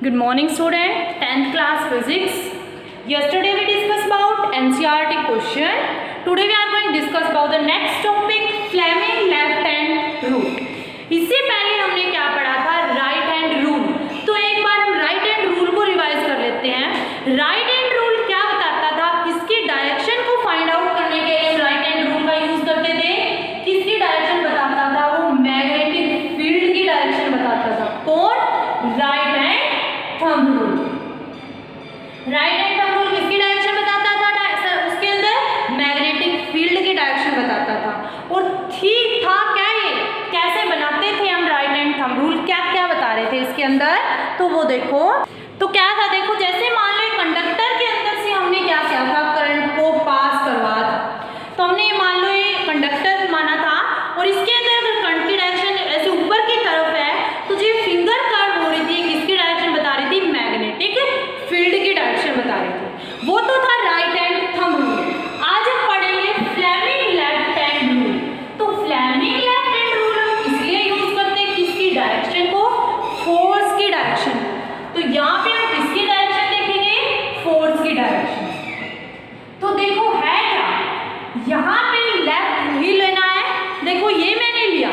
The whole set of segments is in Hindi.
Good morning student, 10th class physics. Yesterday we discussed about NCERT question. Today we are going to discuss about the next topic, Fleming left hand rule. इससे पहले हमने क्या पढ़ा था, राइट हैंड रूल. तो एक बार हम राइट हैंड रूल को रिवाइज कर लेते हैं. राइट हैंड रूल क्या बताता था, किसकी डायरेक्शन को फाइंड आउट करने के लिए राइट हैंड रूल का यूज करते थे. किसकी डायरेक्शन बताता था, वो मैग्नेटिक फील्ड की डायरेक्शन बताता था. कौन, right hand thumb rule. Right hand thumb rule किसकी डायरेक्शन बताता था, उसके अंदर मैग्नेटिक फील्ड की डायरेक्शन बताता था. और ठीक था क्या, ये कैसे बनाते थे हम राइट हैंड थंब रूल, क्या क्या बता रहे थे इसके अंदर, तो वो देखो. तो क्या था, देखो जैसे मान लो कंडक्टर के अंदर से हमने क्या किया था, करंट को पास करवा था. तो हमने मान लो ये कंडक्टर माना था और इसके अंदर अगर करंट की डायरेक्शन ऐसे ऊपर की तरफ है तो जो फिंगर कर्व हो रही थी किसकी डायरेक्शन बता रही थी, मैग्नेटिक फील्ड की डायरेक्शन बता रही थी. वो तो था राइट हैंड थंब रूल. आज हम पढ़ेंगे फ्लेमिंग लेफ्ट हैंड रूल. तो फ्लेमिंग लेफ्ट हैंड रूल हम इसलिए यूज करते हैं किसकी डायरेक्शन को, फोर्स की डायरेक्शन. तो यहाँ पे हम किसकी डायरेक्शन देखेंगे, फोर्स की डायरेक्शन. तो देखो है क्या, यहाँ पे लेफ्ट ही लेना है. देखो ये मैंने लिया,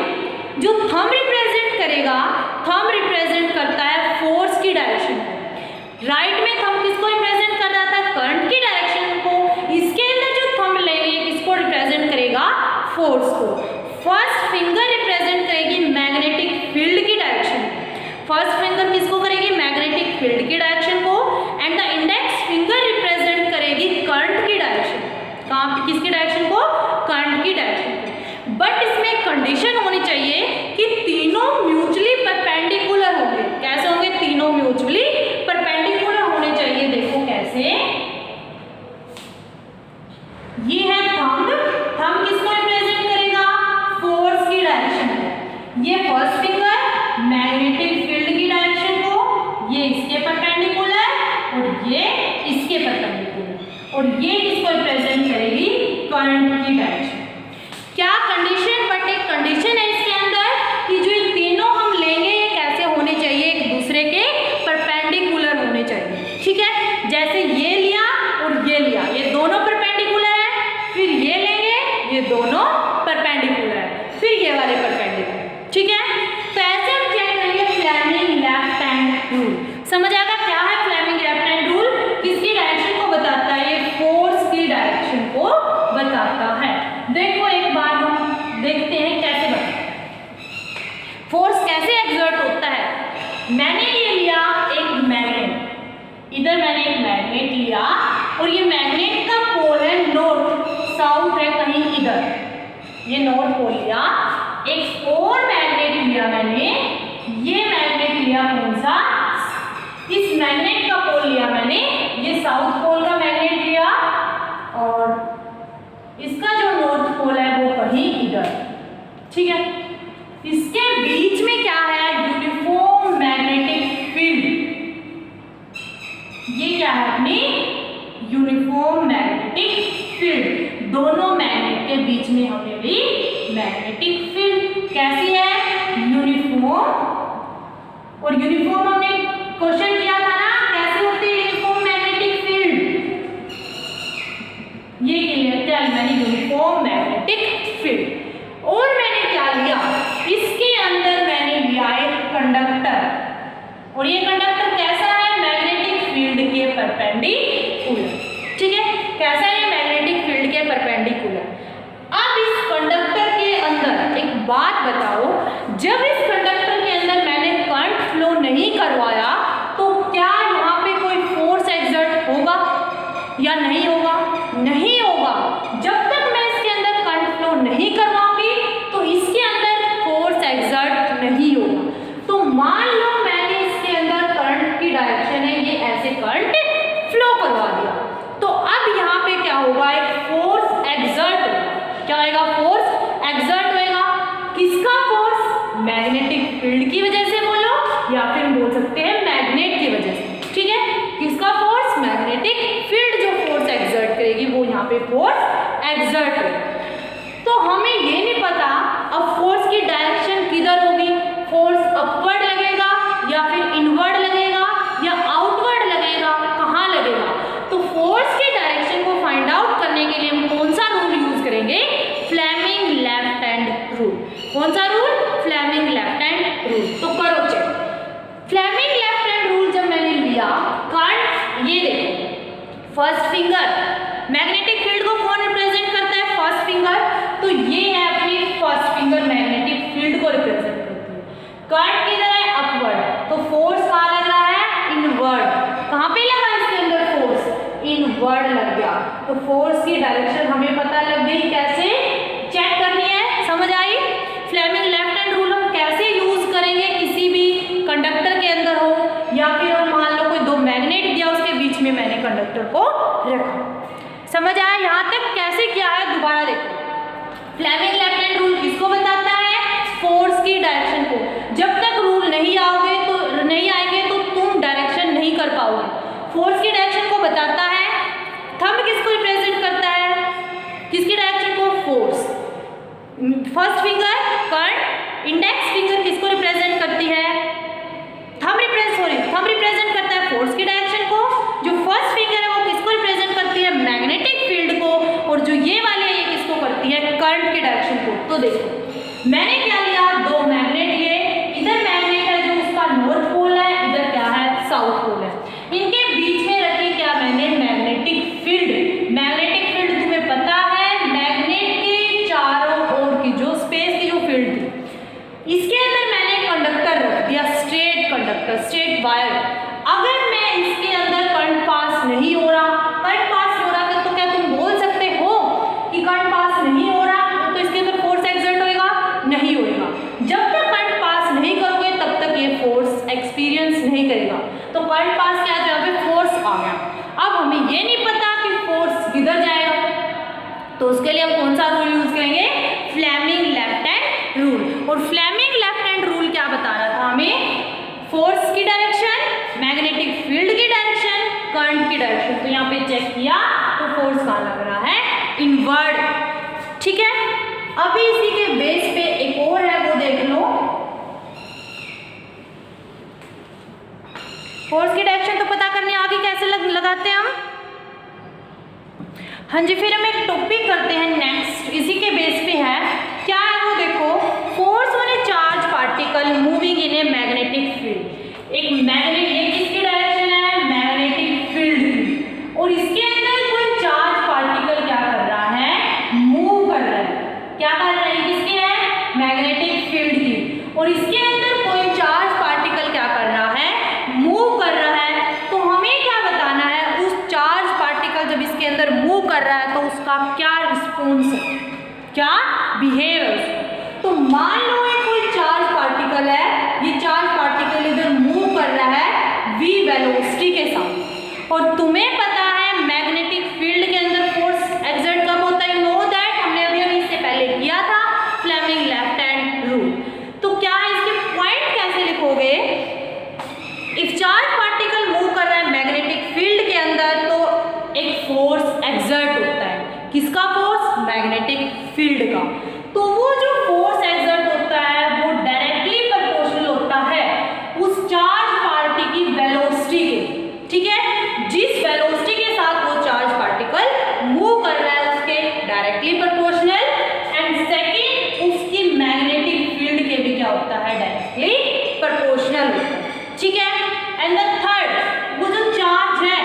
जो थंब रिप्रेजेंट करेगा, थंब रिप्रेजेंट करता है फोर्स की डायरेक्शन को. राइट में थंब किसको रिप्रेजेंट कर रहा था, करंट की डायरेक्शन को. इसके अंदर जो थंब लेंगे किसको रिप्रेजेंट करेगा, फोर्स को. फर्स्ट फिंगर रिप्रेजेंट करेगी मैग्नेटिक फील्ड की डायरेक्शन. फर्स्ट फिंगर किसको करेगी, मैग्नेटिक फील्ड की डायरेक्शन को. And the index finger represent करेगी करंट की डायरेक्शन. कहाँ पे, किसकी डायरेक्शन को, करंट की डायरेक्शन को. बट इसमें एक कंडीशन होनी चाहिए कि तीनों म्यूचुअली परपेंडिकुलर होंगे. कैसे होंगे, तीनों म्यूचुअली परपेंडिकुलर होने चाहिए. देखो कैसे, ये है थंब. थंब किसको रिप्रेजेंट करेगा, फोर्स की डायरेक्शन को. ये फर्स्ट फिंगर मैग्नेटिक फील्ड की डायरेक्शन को, ये इसके परपेंडिकुलर और ये इसके परपेंडिकुलर. और ये किसको रिप्रेजेंट करेगी, करंट की डायरेक्शन. क्या कंडीशन, बट एक कंडीशन है इसके अंदर कि जो ये तीनों हम लेंगे ये कैसे होने चाहिए, एक दूसरे के परपेंडिकुलर होने चाहिए. ठीक है, जैसे ये लिया और ये लिया, ये दोनों परपेंडिकुलर है. फिर ये लेंगे, ये दोनों परपेंडिकुलर है. फिर ये वाले परपेंडिकुलर. ठीक है, तो ऐसे हम चेक करेंगे फ्लेमिंग लेफ्ट हैंड रूल. समझ आएगा क्या है फ्लेमिंग लेफ्ट हैंड रूल, किसकी डायरेक्शन को बताता है, ये फोर्स की डायरेक्शन को बताता है. देखो एक बार हम देखते हैं कैसे बनता है, फोर्स कैसे एक्सर्ट होता है. मैंने ये लिया एक मैग्नेट, इधर मैंने एक मैग्नेट लिया और ये मैग्नेट का पोल है नॉर्थ, साउथ है कहीं इधर, ये नॉर्थ पोल लिया. एक और मैग्नेट लिया मैंने, ये मैग्नेट लिया कौन सा, इस मैग्नेट का पोल लिया मैंने, ये साउथ पोल का मैग्नेट लिया. और इसका जो नॉर्थ पोल है वो कहीं इधर. ठीक है, इसके बीच में क्या है, यूनिफॉर्म मैग्नेटिक फील्ड. ये क्या है अपनी यूनिफॉर्म मैग्नेटिक फील्ड. दोनों मैग्नेट के बीच में हमने ली मैग्नेटिक फील्ड. कैसी है, यूनिफॉर्म. और यूनिफॉर्म हमने क्वेश्चन किया था ना, कैसे होती है यूनिफॉर्म मैग्नेटिक फील्ड, ये क्लियर किया मैंने, यूनिफॉर्म मैग्नेटिक फील्ड. और मैंने क्या लिया, इसके अंदर मैंने लिया एक कंडक्टर. और ये कंडक्टर कैसा है, मैग्नेटिक फील्ड के परपेंडिकुलर. ठीक है, कैसा है, मैग्नेटिक फील्ड के परपेंडिकुलर. अब इस कंडक्टर के अंदर एक बात बताओ, जब इस कंडक्टर के अंदर मैंने करंट फ्लो नहीं करवाया तो क्या यहाँ पे कोई फोर्स एक्सर्ट होगा या नहीं होगा, नहीं होगा. जब तक मैं इसके अंदर करंट फ्लो नहीं करवाऊंगी तो इसके अंदर फोर्स एक्सर्ट नहीं होगा. तो मान लो मैंने इसके अंदर करंट की डायरेक्शन है, ये ऐसे करंट फ्लो करवा दिया, तो अब यहाँ पे क्या होगा, एक फोर्स एक्सर्ट होगा. क्या होगा, फोर्स एक्सर्ट होगा. किसका फोर्स, मैग्नेटिक फील्ड की वजह से बोलो, या फिर बोल सकते हैं मैग्नेट की वजह से. ठीक है, किसका फोर्स, मैग्नेटिक फील्ड जो फोर्स एक्सर्ट करेगी वो यहाँ पे फोर्स एक्सर्ट होगा. तो हमें ये नहीं पता अब फोर्स की डायरेक्शन किधर होगी, फोर्स अपवर्ड लगेगा या फिर इनवर्ड लगेगा या ये देखो फर्स्ट फिंगर, मैग्नेटिक फील्ड को कौन रिप्रेजेंट करता है? First finger. तो ये है अपनी फर्स्ट फिंगर, मैग्नेटिक फील्ड को रिप्रेजेंट करती है। करंट किधर है? अपवर्ड। तो फोर्स कहाँ लग रहा है? इनवर्ड। कहाँ पे लगा इसके अंदर फोर्स? इनवर्ड लग गया। तो फोर्स की डायरेक्शन हमें पता लग गई। कैसे चेक करनी है, समझ आई? फ्लेमिंग लेफ्ट हैंड रूल हम कैसे यूज करेंगे? किसी भी कंडक्टर के अंदर हो या फिर हम मान लो कोई दो मैग्नेट दिया, उसके बीच में मैंने कंडक्टर को रखा। समझ आया यहाँ तक? कैसे किया है दोबारा देखो। फ्लेमिंग लेफ्ट हैंड रूल किसको बताता है? फोर्स की डायरेक्शन को। जब तक रूल नहीं आएंगे तो तुम डायरेक्शन नहीं कर पाओगे। फोर्स की डायरेक्शन को बताता है। थंब किसको रिप्रेजेंट करता है? किसकी डायरेक्शन को? Force. First finger current, index finger किसको रिप्रेजेंट करती है? थंब रिप्रेजेंट करता है फोर्स की डायरेक्शन को। जो फर्स्ट फिंगर है वो किसको रिप्रेजेंट करती है? मैग्नेटिक फील्ड को। और जो ये वाली है ये किसको करती है? करंट की डायरेक्शन को। तो देखो मैंने क्या लिया, दो मैग्नेट लिए। इधर मैग्नेट है जो उसका नॉर्थ पोल है, इधर क्या है? साउथ पोल है। इनके बीच में रखी क्या मैंने? Magnetic field. मैग्नेटिक फील्ड तुम्हें पता है मैग्नेट के चारों ओर की जो स्पेस की जो फील्ड थी, इसके अंदर मैंने कंडक्टर रख दिया, स्ट्रेट कंडक्टर, स्ट्रेट वायर। अगर मैं इसके अंदर करंट पास नहीं हो रहा, तो क्या तुम बोल सकते हो कि करंट पास नहीं हो रहा? तो इसके अंदर फोर्स एक्सर्ट होएगा? नहीं होएगा। जब तक करंट पास नहीं करोगे तब तक ये फोर्स एक्सपीरियंस नहीं करेगा। तो करंट पास क्या है? यहाँ पे फोर्स आ गया। अब हमें ये नहीं पता कि फोर्स किधर जाएगा, तो उसके लिए हम कौन सा रूल यूज करेंगे? Fleming left hand rule. और फ्लेमिंग लेफ्ट हैंड रूल क्या बता रहा था हमें? फोर्स की डायरेक्शन, मैग्नेटिक फील्ड की डायरेक्शन, करंट की डायरेक्शन। तो यहाँ पे चेक किया तो फोर्स कहाँ लग रहा है? इनवर्ड। ठीक है, अभी इसी के बेस पे एक और है, वो देख लो। फोर्स की डायरेक्शन तो पता करनी, आगे कैसे लगाते हैं हम? हाँ जी, फिर हम एक टॉपिक करते हैं नेक्स्ट, इसी के बेस पे है। क्या है वो देखो, force on A charge particle moving in a magnetic field. एक मैग्नेट, ये किसकी डायरेक्शन है? मैग्नेटिक फील्ड की। और इसके अंदर कोई चार्ज पार्टिकल क्या कर रहा है? मूव कर रहा है। क्या कर रहा है? किसकी है? मैग्नेटिक फील्ड की। और इसके अंदर कोई चार्ज पार्टिकल क्या कर रहा है? मूव कर रहा है। तो हमें क्या बताना है? उस चार्ज पार्टिकल जब इसके अंदर मूव कर रहा है तो उसका क्या रिस्पॉन्स है, क्या बिहेव है उसका। तो मान लो ये कोई चार्ज पार्टिकल है, ये चार्ज पार्टिकल इधर मूव कर रहा है v वेलोसिटी के साथ। और तुम्हें पता है मैग्नेटिक फील्ड के अंदर फोर्स एक्सर्ट कब होता है? नो दैट, हमने अभी इससे पहले किया था, फ्लेमिंग लेफ्ट हैंड रूल। तो क्या इसके पॉइंट कैसे लिखोगे? इफ चार्ज पार्टिकल मूव कर रहा है मैग्नेटिक फील्ड के अंदर तो एक फोर्स एक्सर्ट होता है। किसका फोर्स? मैग्नेटिक फील्ड का। तो वो जो फोर्स एक्सर्ट होता है वो डायरेक्टली प्रोपोर्शनल होता है उस चार्ज पार्टी की वेलोसिटी के। ठीक है, जिस वेलोसिटी के साथ वो चार्ज पार्टिकल मूव कर रहा है उसके डायरेक्टली प्रोपोर्शनल। एंड सेकेंड, उसकी मैग्नेटिक फील्ड के भी क्या होता है? डायरेक्टली प्रोपोर्शनल होता है। ठीक है, एंड द थर्ड, वो जो चार्ज है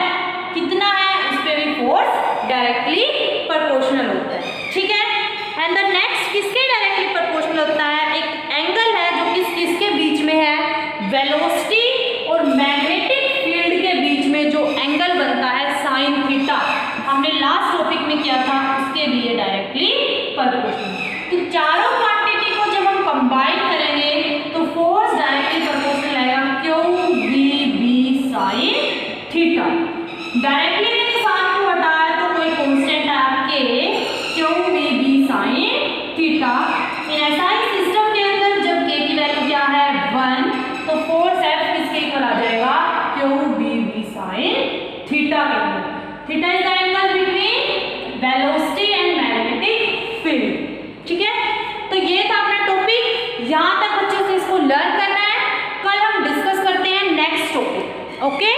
कितना है उस पे भी फोर्स डायरेक्टली प्रोपोर्शनल होता है। ठीक है, एंड द नेक्स्ट किसके डायरेक्टली प्रोपोर्शनल होता है? एक एंगल है जो किसके बीच में है? वेलोसिटी और मैग्नेटिक फील्ड के बीच में जो एंगल बनता है साइन थीटा, हमने लास्ट टॉपिक में किया था, उसके लिए डायरेक्टली प्रोपोर्शनल। तो चारों क्वांटिटी को जब हम कंबाइन करेंगे तो फोर्स डायरेक्टली प्रोपोर्शनल आएगा QVB साइन थीटा। डायरेक्टली मैंने साइन को हटाया तो कोई कांस्टेंट है आपके QVB sine theta. In SI system के अंदर जब k की वैल्यू क्या है? 1, तो फोर्स F किसके इक्वल आ जाएगा? QVB साइन थीटा के अंदर। Theta is the angle between velocity and magnetic field. ठीक है, तो ये था अपना टॉपिक। यहाँ तक अच्छे से इसको लर्न करना है। कल हम डिस्कस करते हैं नेक्स्ट टॉपिक। ओके।